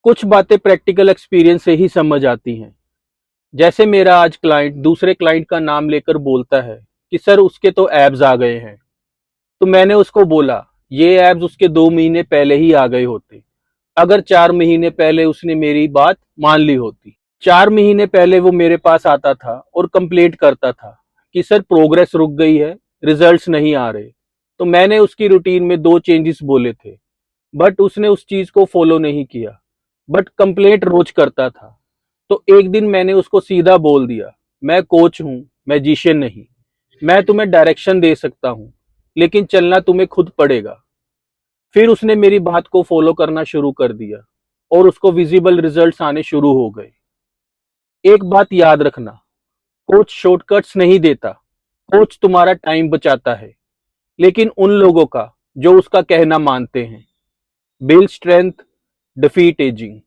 कुछ बातें practical experience से ही समझ आती हैं। जैसे मेरा आज क्लाइंट दूसरे क्लाइंट का नाम लेकर बोलता है कि सर उसके तो एब्स आ गए हैं। तो मैंने उसको बोला ये एब्स उसके 2 महीने पहले ही आ गए होते, अगर 4 महीने पहले उसने मेरी बात मान ली होती। 4 महीने पहले वो मेरे पास आता था और कंप्लेंट करता था कि सर प्रोग्रेस रुक गई है, रिजल्ट्स नहीं आ रहे। तो मैंने उसकी रूटीन में 2 चेंजेस बोले थे, बट उसने उस चीज को फॉलो नहीं किया, बट कंप्लेंट रोज करता था। तो एक दिन मैंने उसको सीधा बोल दिया, मैं कोच हूँ, मैजिशियन नहीं। मैं तुम्हें डायरेक्शन दे सकता हूँ, लेकिन चलना तुम्हें खुद पड़ेगा। फिर उसने मेरी बात को फॉलो करना शुरू कर दिया और उसको विजिबल रिजल्ट्स आने शुरू हो गए। एक बात याद रखना, कोच शॉर्टकट्स नहीं देता, कोच तुम्हारा टाइम बचाता है, लेकिन उन लोगों का जो उसका कहना मानते हैं। Build strength, defeat ageing.